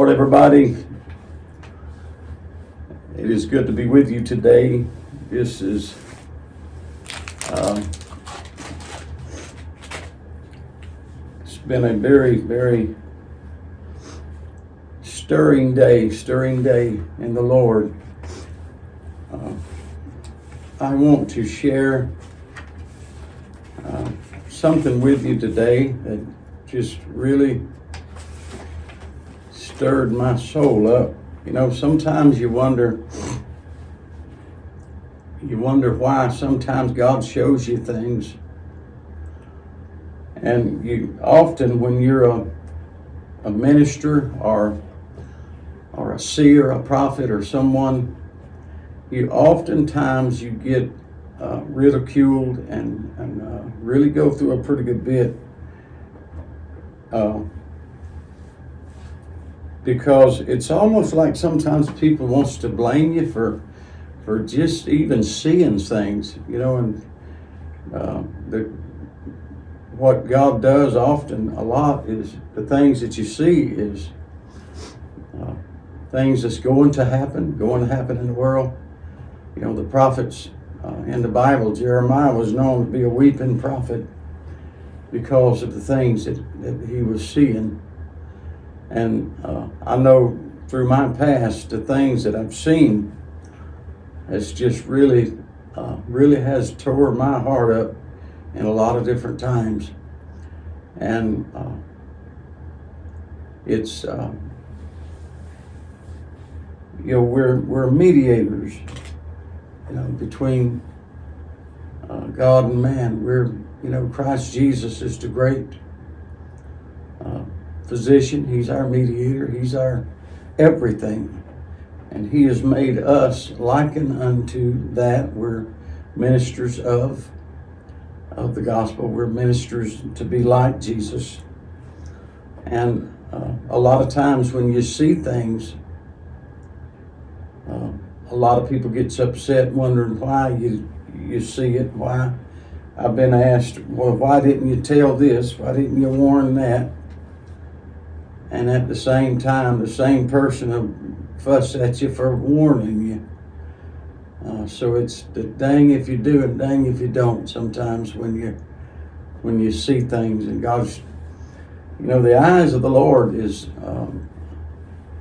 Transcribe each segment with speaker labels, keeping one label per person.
Speaker 1: Lord, everybody. It is good to be with you today. This is it's been a very, very stirring day in the Lord. I want to share something with you today that just really stirred my soul up. You know, sometimes you wonder why sometimes God shows you things. And you often, when you're a minister or a seer, a prophet, or someone, you oftentimes you get ridiculed and really go through a pretty good bit. Because it's almost like sometimes people wants to blame you for just even seeing things, you know, and what God does often a lot is the things that you see is things that's going to happen in the world. You know, the prophets in the Bible, Jeremiah was known to be a weeping prophet because of the things that he was seeing. And I know through my past, the things that I've seen has just really has tore my heart up in a lot of different times. And it's, you know, we're mediators, you know, between God and man. You know, Christ Jesus is the great physician. He's our mediator. He's our everything. And he has made us liken unto that. We're ministers of the gospel. We're ministers to be like Jesus. And a lot of times when you see things, a lot of people gets upset wondering why you see it. Why? I've been asked, well, why didn't you tell this? Why didn't you warn that? And at the same time, the same person will fuss at you for warning you. So it's the dang if you do and dang if you don't sometimes when you see things. And God's, you know, the eyes of the Lord is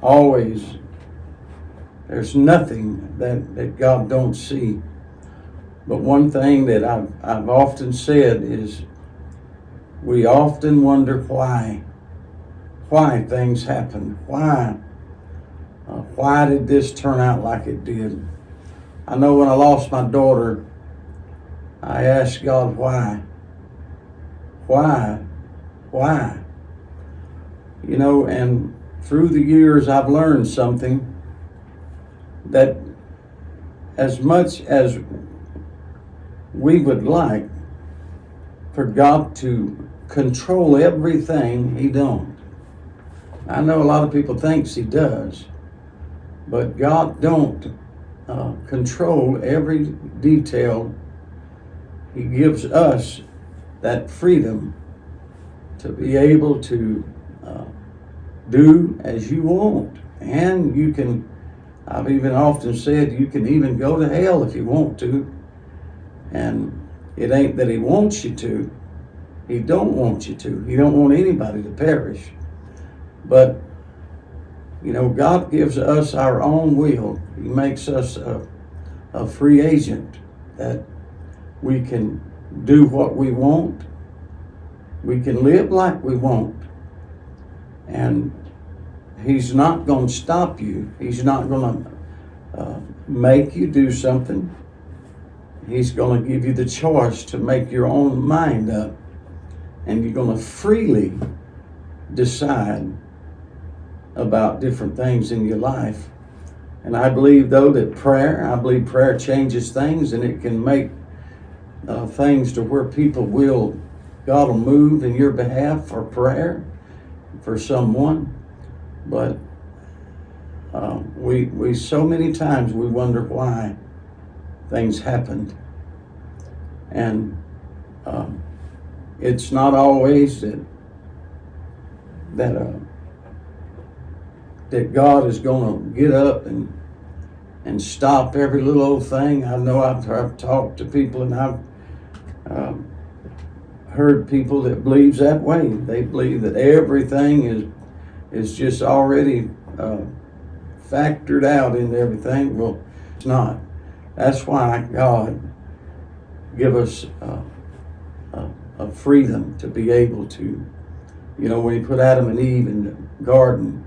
Speaker 1: always, there's nothing that God don't see. But one thing that I've often said is we often wonder why things happen. Why did this turn out like it did? I know when I lost my daughter, I asked God why. You know, and through the years I've learned something that as much as we would like for God to control everything, He don't. I know a lot of people thinks He does, but God don't control every detail. He gives us that freedom to be able to do as you want. And you can, I've even often said, you can even go to hell if you want to. And it ain't that He wants you to. He don't want you to. He don't want anybody to perish. But, you know, God gives us our own will. He makes us a free agent that we can do what we want. We can live like we want. And He's not going to stop you. He's not going to make you do something. He's going to give you the choice to make your own mind up. And you're going to freely decide about different things in your life. And I believe, though, that prayer changes things, and it can make things to where God will move in your behalf for prayer for someone. But we so many times we wonder why things happened. And it's not always that that God is going to get up and stop every little old thing. I know I've talked to people, and I've heard people that believes that way. They believe that everything is just already factored out into everything. Well, it's not. That's why God give us a freedom to be able to, when he put Adam and Eve in the garden,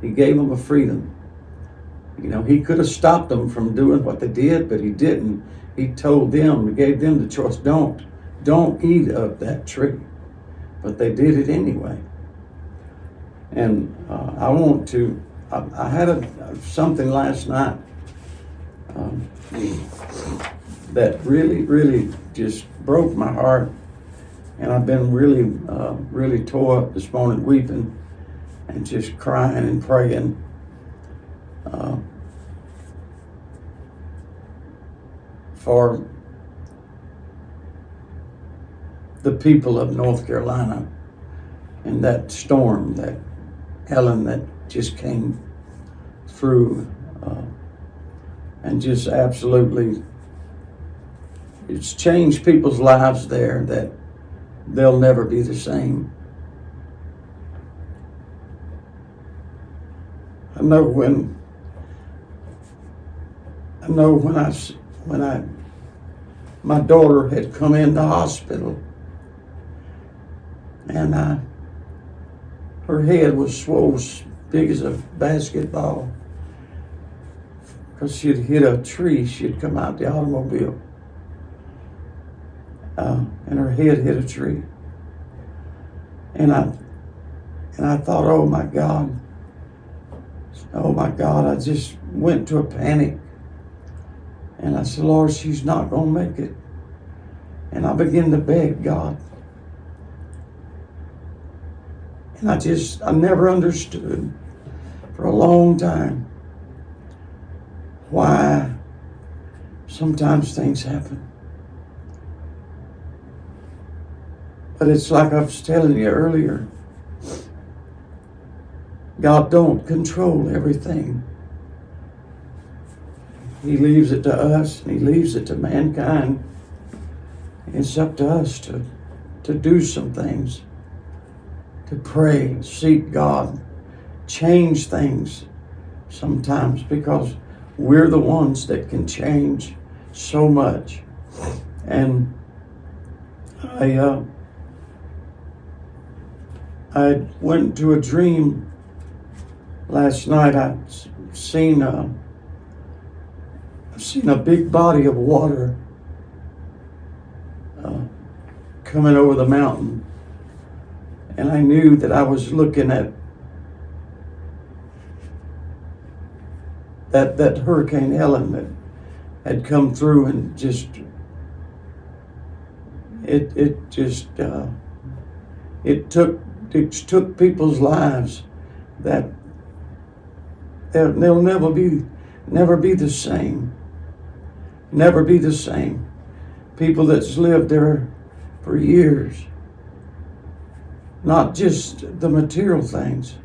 Speaker 1: he gave them a freedom. He could have stopped them from doing what they did, but he didn't. He told them, he gave them the choice, don't eat of that tree. But they did it anyway. And I had something last night that really, really just broke my heart. And I've been really, really tore up this morning, weeping and just crying and praying. For the people of North Carolina and that storm, that Helene that just came through, and just absolutely, it's changed people's lives there that they'll never be the same. I know when my daughter had come in the hospital, and her head was swollen as big as a basketball because she'd hit a tree. She'd come out the automobile, and her head hit a tree. And I thought, oh my God, I just went to a panic. And I said, Lord, she's not going to make it. And I began to beg God. And I never understood for a long time why sometimes things happen. But it's like I was telling you earlier, God don't control everything. He leaves it to us, and he leaves it to mankind. It's up to us to do some things, to pray, seek God, change things sometimes, because we're the ones that can change so much. And I went to a dream last night. I'd seen a big body of water coming over the mountain. And I knew that I was looking at that Hurricane Helene that had come through, and it took people's lives that they'll never be the same. Never be the same. People that's lived there for years. Not just the material things,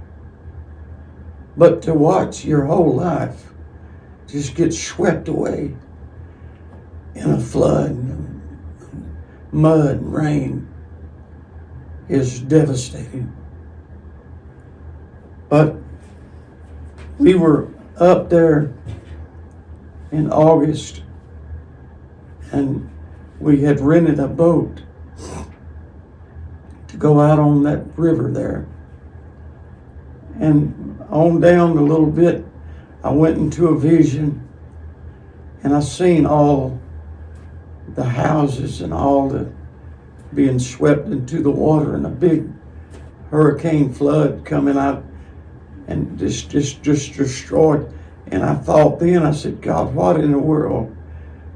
Speaker 1: but to watch your whole life just get swept away in a flood, mud, rain is devastating. But we were up there in August, and we had rented a boat to go out on that river there. And on down a little bit, I went into a vision, and I seen all the houses and all the being swept into the water, and a big hurricane flood coming out and just destroyed. And I thought then, I said, God, what in the world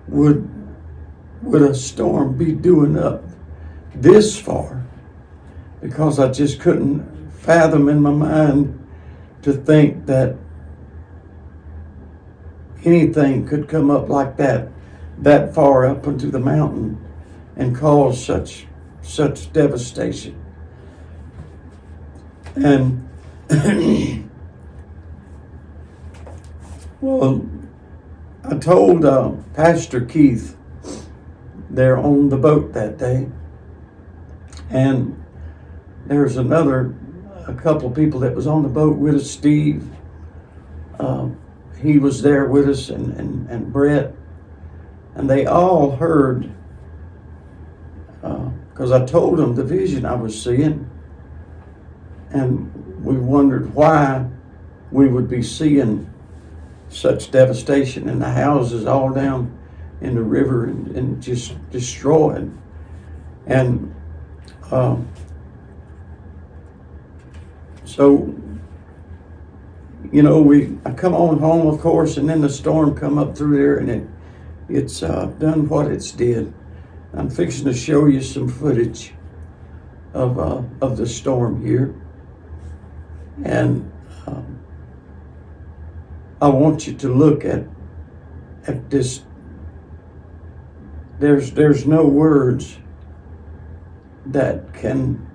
Speaker 1: would a storm be doing up this far? Because I just couldn't fathom in my mind to think that anything could come up like that far up into the mountain and cause such devastation. And Well, I told Pastor Keith there on the boat that day, and there's a couple of people that was on the boat with us. Steve, he was there with us, and Brett, and they all heard, because I told them the vision I was seeing, and we wondered why we would be seeing such devastation in the houses all down in the river and just destroyed. And so, I come on home, of course, and then the storm come up through there, and it's done what it's did. I'm fixing to show you some footage of the storm here, and I want you to look at this. There's no words that can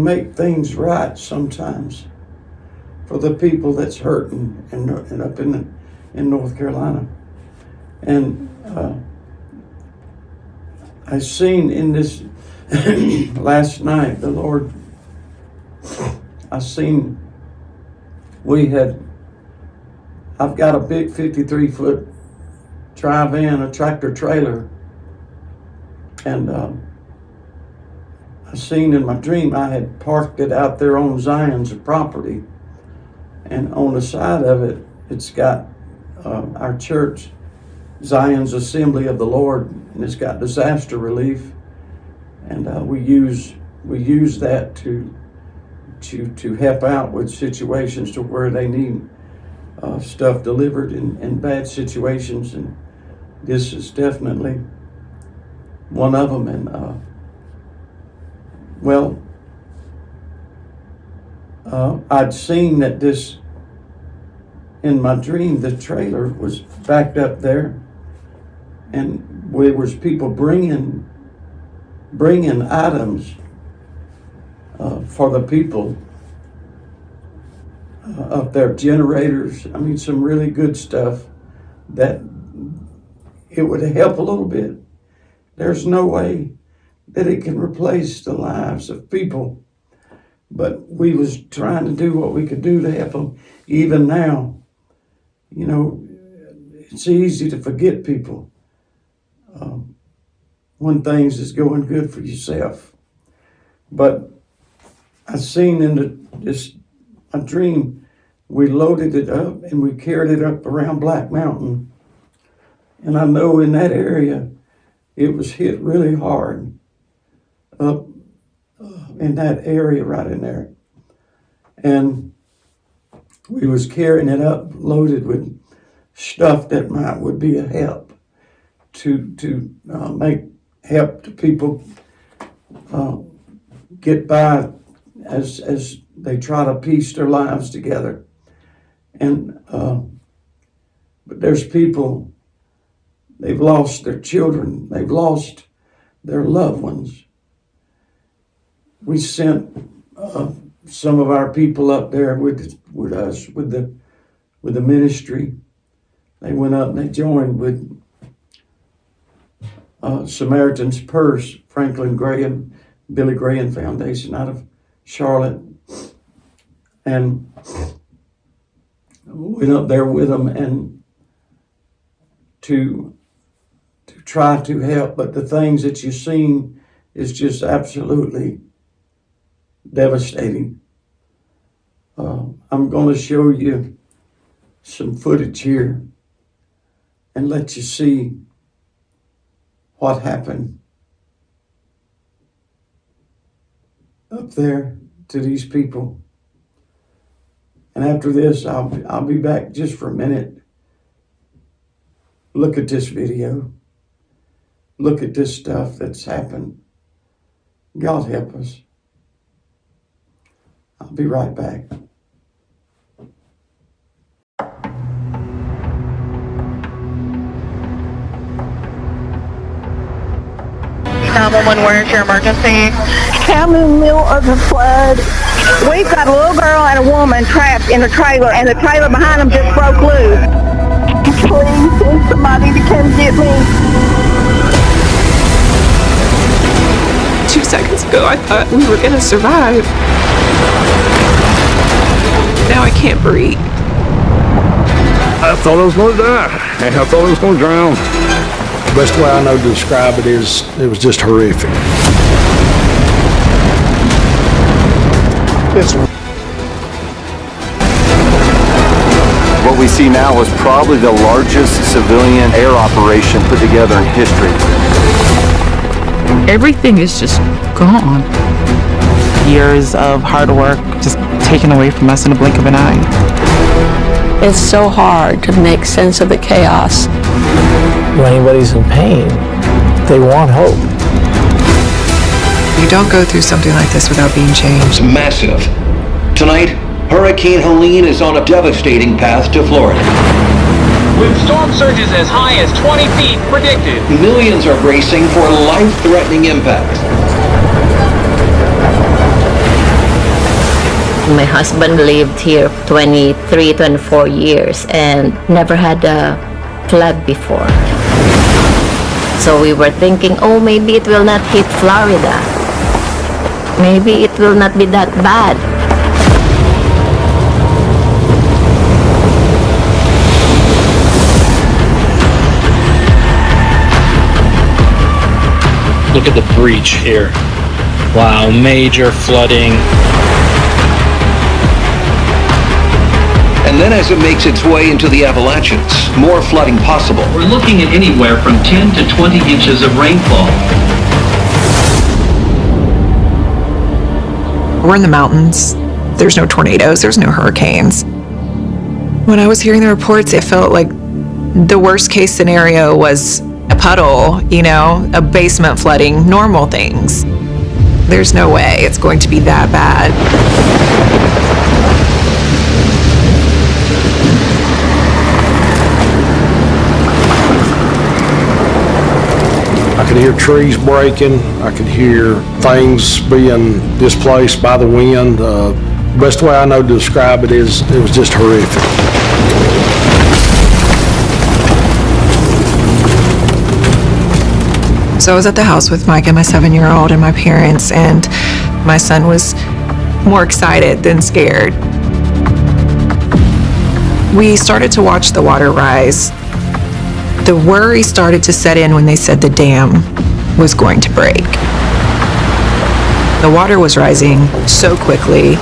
Speaker 1: make things right sometimes for the people that's hurting and up in North Carolina. And I seen in this last night, the Lord, I seen I've got a big 53-foot drive-in, a tractor trailer, and I seen in my dream I had parked it out there on Zion's property, and on the side of it, it's got our church, Zion's Assembly of the Lord, and it's got disaster relief, and we use that to help out with situations to where they need stuff delivered in bad situations, and this is definitely one of them. And I'd seen that this, in my dream, the trailer was backed up there, and there was people bringing items for the people up there, generators. I mean, some really good stuff that it would help a little bit. There's no way that it can replace the lives of people, but we was trying to do what we could do to help them. Even now, it's easy to forget people when things is going good for yourself. But I seen in a dream, we loaded it up and we carried it up around Black Mountain. And I know in that area, it was hit really hard up in that area right in there. And we was carrying it up loaded with stuff that would be a help to make help to people get by as they try to piece their lives together. And but there's people, they've lost their children, they've lost their loved ones. We sent some of our people up there with us, with the ministry. They went up and they joined with Samaritan's Purse, Franklin Graham, Billy Graham Foundation out of Charlotte, and went up there with them and to try to help. But the things that you've seen is just absolutely devastating. I'm going to show you some footage here and let you see what happened up there to these people. And after this, I'll be back just for a minute. Look at this video. Look at this stuff that's happened. God help us. I'll be right back.
Speaker 2: 911, where's your emergency?
Speaker 3: I'm in the middle of the flood. We've got a little girl and a woman trapped in a trailer, and the trailer behind them just broke loose. Please send somebody to come get me.
Speaker 4: 2 seconds ago, I thought we were gonna survive. Now I can't breathe.
Speaker 5: I thought I was gonna die. I thought I was gonna drown.
Speaker 6: The best way I know to describe it is it was just horrific.
Speaker 7: What we see now is probably the largest civilian air operation put together in history.
Speaker 8: Everything is just gone.
Speaker 9: Years of hard work just taken away from us in a blink of an eye.
Speaker 10: It's so hard to make sense of the chaos.
Speaker 11: When anybody's in pain, they want hope.
Speaker 4: You don't go through something like this without being changed.
Speaker 12: It's massive. Tonight, Hurricane Helene is on a devastating path to Florida.
Speaker 13: With storm surges as high as 20 feet predicted.
Speaker 12: Millions are bracing for a life-threatening impact.
Speaker 14: My husband lived here 23, 24 years and never had a flood before. So we were thinking, oh, maybe it will not hit Florida. Maybe it will not be that bad.
Speaker 15: Look at the breach here. Wow, major flooding.
Speaker 12: And then as it makes its way into the Appalachians, more flooding possible.
Speaker 13: We're looking at anywhere from 10 to 20 inches of rainfall.
Speaker 4: We're in the mountains. There's no tornadoes, there's no hurricanes. When I was hearing the reports, it felt like the worst case scenario was a puddle, a basement flooding, normal things. There's no way it's going to be that bad.
Speaker 6: I could hear trees breaking. I could hear things being displaced by the wind. The best way I know to describe it is it was just horrific.
Speaker 4: So I was at the house with Mike and my 7-year-old and my parents, and my son was more excited than scared. We started to watch the water rise. The worry started to set in when they said the dam was going to break. The water was rising so quickly.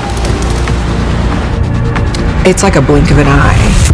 Speaker 4: It's like a blink of an eye.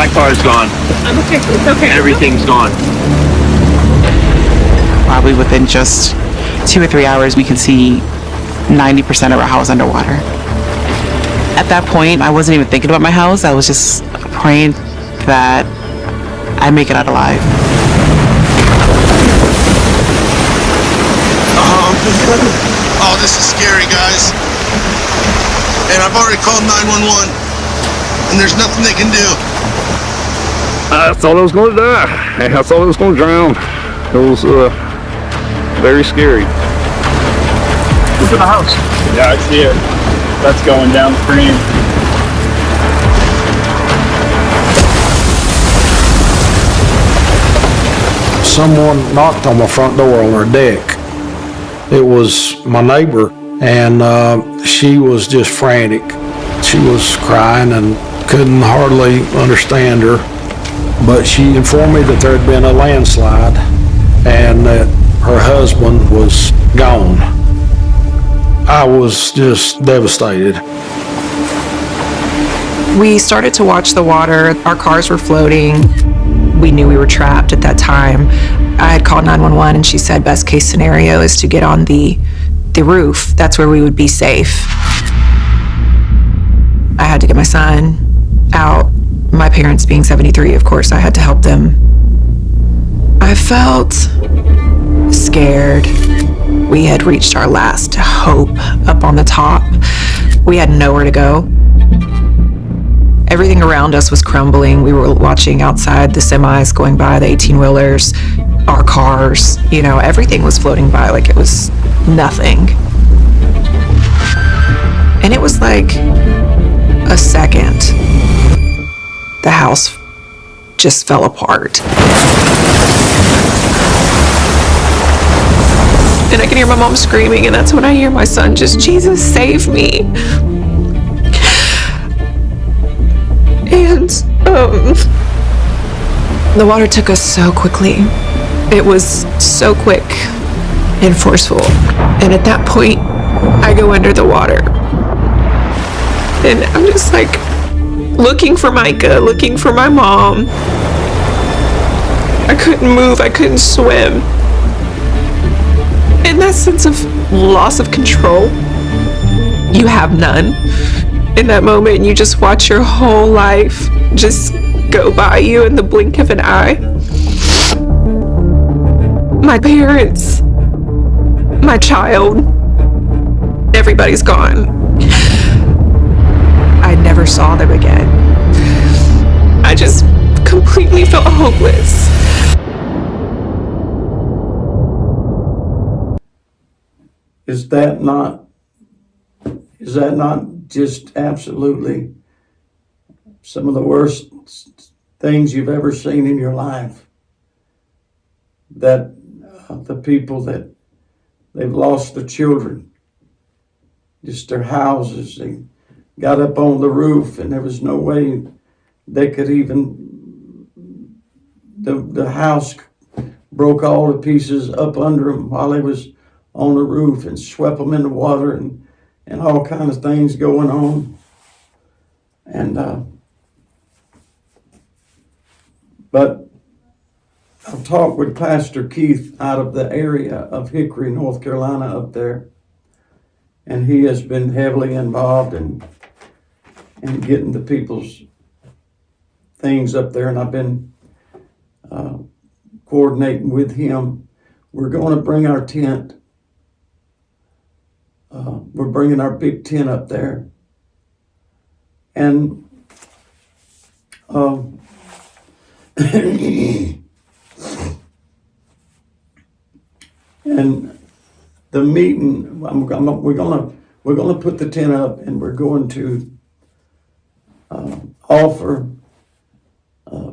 Speaker 12: My car's gone.
Speaker 2: Okay, it's okay.
Speaker 12: Everything's gone.
Speaker 9: Probably within just 2 or 3 hours, we can see 90% of our house underwater. At that point, I wasn't even thinking about my house. I was just praying that I make it out alive.
Speaker 16: Oh, this is scary, guys. And I've already called 911, and there's nothing they can do.
Speaker 5: I thought I was going to die. I thought I was going to drown. It was very scary.
Speaker 13: Look at the house.
Speaker 15: Yeah, I see it. That's going downstream.
Speaker 6: Someone knocked on my front door on her deck. It was my neighbor, and she was just frantic. She was crying and couldn't hardly understand her, but she informed me that there had been a landslide and that her husband was gone. I was just devastated.
Speaker 4: We started to watch the water. Our cars were floating. We knew we were trapped at that time. I had called 911 and she said best case scenario is to get on the roof. That's where we would be safe. I had to get my son out. My parents being 73, of course, I had to help them. I felt scared. We had reached our last hope up on the top. We had nowhere to go. Everything around us was crumbling. We were watching outside the semis going by, the 18-wheelers, our cars, everything was floating by like it was nothing. And it was like a second. The house just fell apart. And I can hear my mom screaming, and that's when I hear my son just, Jesus, save me. And the water took us so quickly. It was so quick and forceful. And at that point, I go under the water. And I'm just like looking for Micah, looking for my mom. I couldn't move, I couldn't swim. And that sense of loss of control, you have none. In that moment, you just watch your whole life just go by you in the blink of an eye. My parents, my child, everybody's gone. I never saw them again. I just completely felt hopeless.
Speaker 1: Is that not just absolutely some of the worst things you've ever seen in your life? That the people that they've lost their children, just their houses, they got up on the roof and there was no way they could even, the house broke all the pieces up under them while they was on the roof and swept them in the water and all kinds of things going on. And but I've talked with Pastor Keith out of the area of Hickory, North Carolina up there, and he has been heavily involved in getting the people's things up there, and I've been coordinating with him. We're going to bring our tent. We're bringing our big tent up there. And and the meeting, we're gonna put the tent up, and we're going to offer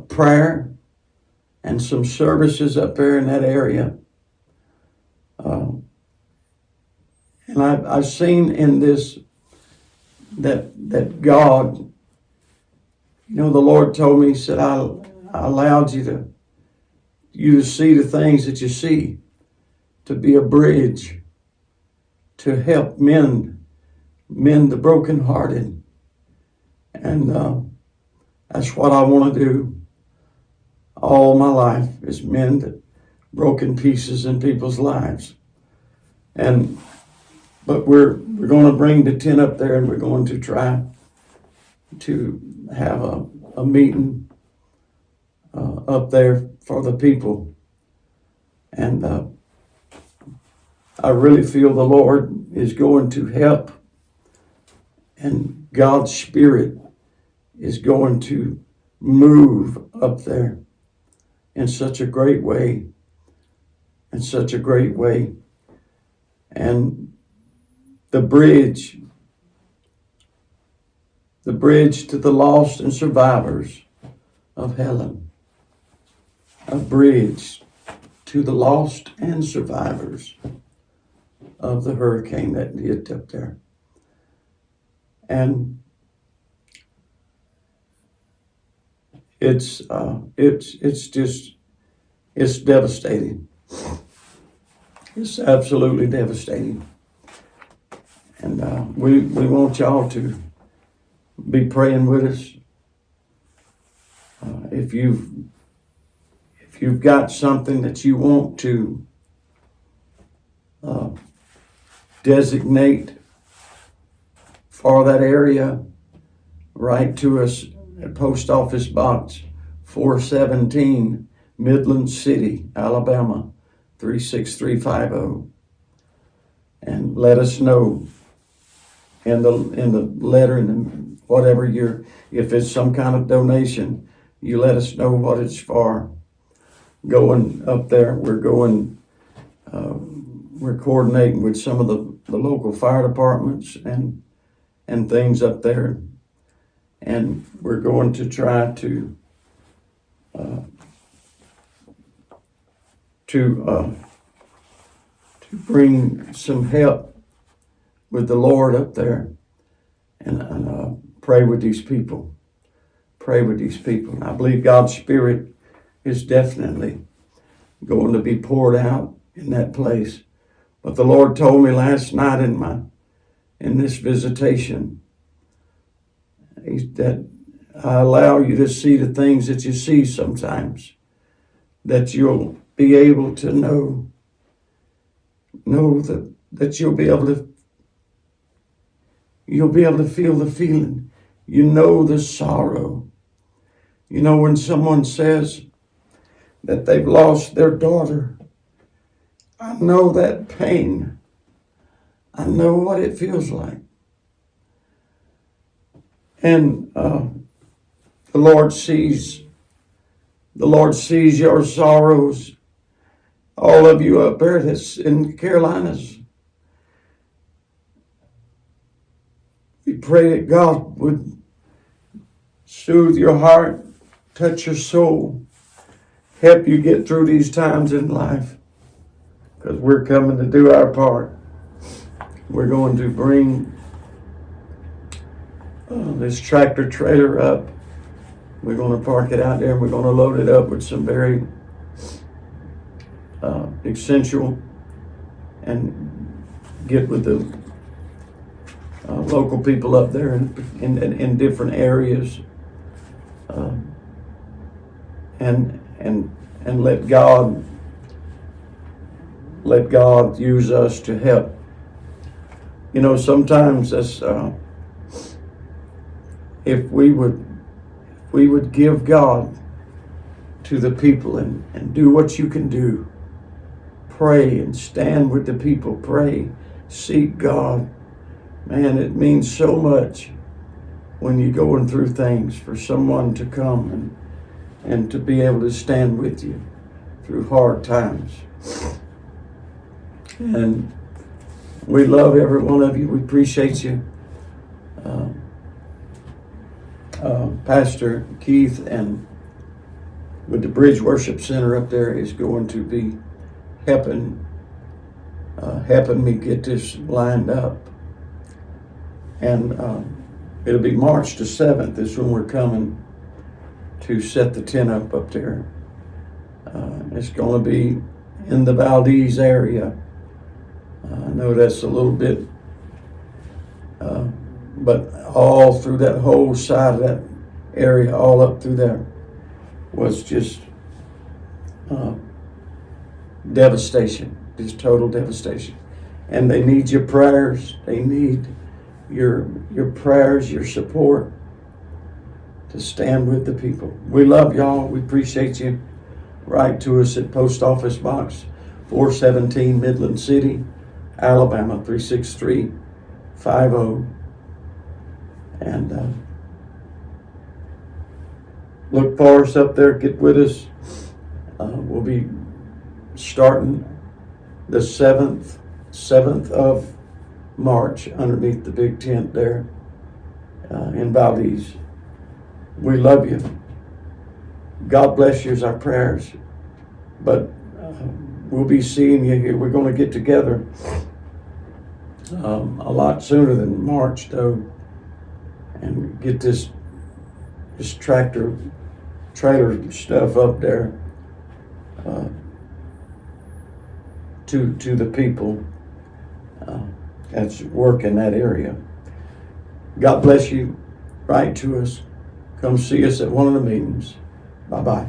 Speaker 1: prayer and some services up there in that area. And I've seen in this that God, the Lord told me, he said, I allowed you to see the things that you see, to be a bridge, to help mend the brokenhearted. And That's what I want to do all my life, is mend broken pieces in people's lives. But we're going to bring the tent up there, and we're going to try to have a meeting up there for the people. And I really feel the Lord is going to help, and God's Spirit is going to move up there in such a great way, And the bridge to the lost and survivors of Helene. A bridge to the lost and survivors of the hurricane that hit up there. And it's devastating. It's absolutely devastating. And we want y'all to be praying with us. If you've got something that you want to designate for that area, write to us at Post Office Box 417, Midland City, Alabama 36350, and let us know in the letter, and whatever if it's some kind of donation, you let us know what it's for. Going up there, we're coordinating with some of the local fire departments and things up there, and we're going to try to bring some help with the Lord up there, and pray with these people. And I believe God's Spirit is definitely going to be poured out in that place. But the Lord told me last night in this visitation, that I allow you to see the things that you see sometimes, that you'll be able to know that you'll be able to feel the feeling. You know the sorrow. You know when someone says that they've lost their daughter, I know that pain. I know what it feels like. And the Lord sees your sorrows. All of you up there that's in the Carolinas. We pray that God would soothe your heart, touch your soul, help you get through these times in life, because we're coming to do our part. We're going to bring this tractor trailer up. We're going to park it out there, and we're going to load it up with some very essential, and get with the local people up there in different areas, and let God use us to help. You know, sometimes that's if we would give God to the people and do what you can do. Pray and stand with the people. Pray, seek God. Man, it means so much when you're going through things, for someone to come and to be able to stand with you through hard times. And we love every one of you. We appreciate you. Pastor Keith and with the Bridge Worship Center up there is going to be helping me get this lined up. And it'll be March the 7th is when we're coming to set the tent up there. It's going to be in the Valdez area. I know that's a little bit, but all through that whole side of area all up through there was just devastation, just total devastation. And they need your prayers. They need your prayers, your support to stand with the people. We love y'all. We appreciate you. Write to us at Post Office Box 417, Midland City, Alabama 36350. And look for us up there. Get with us. We'll be starting the 7th of March underneath the big tent there in Valdez. We love you. God bless you is our prayers. But we'll be seeing you here. We're going to get together a lot sooner than March, though, and get this trailer stuff up there to the people that's work in that area. God bless you. Write to us. Come see us at one of the meetings. Bye-bye.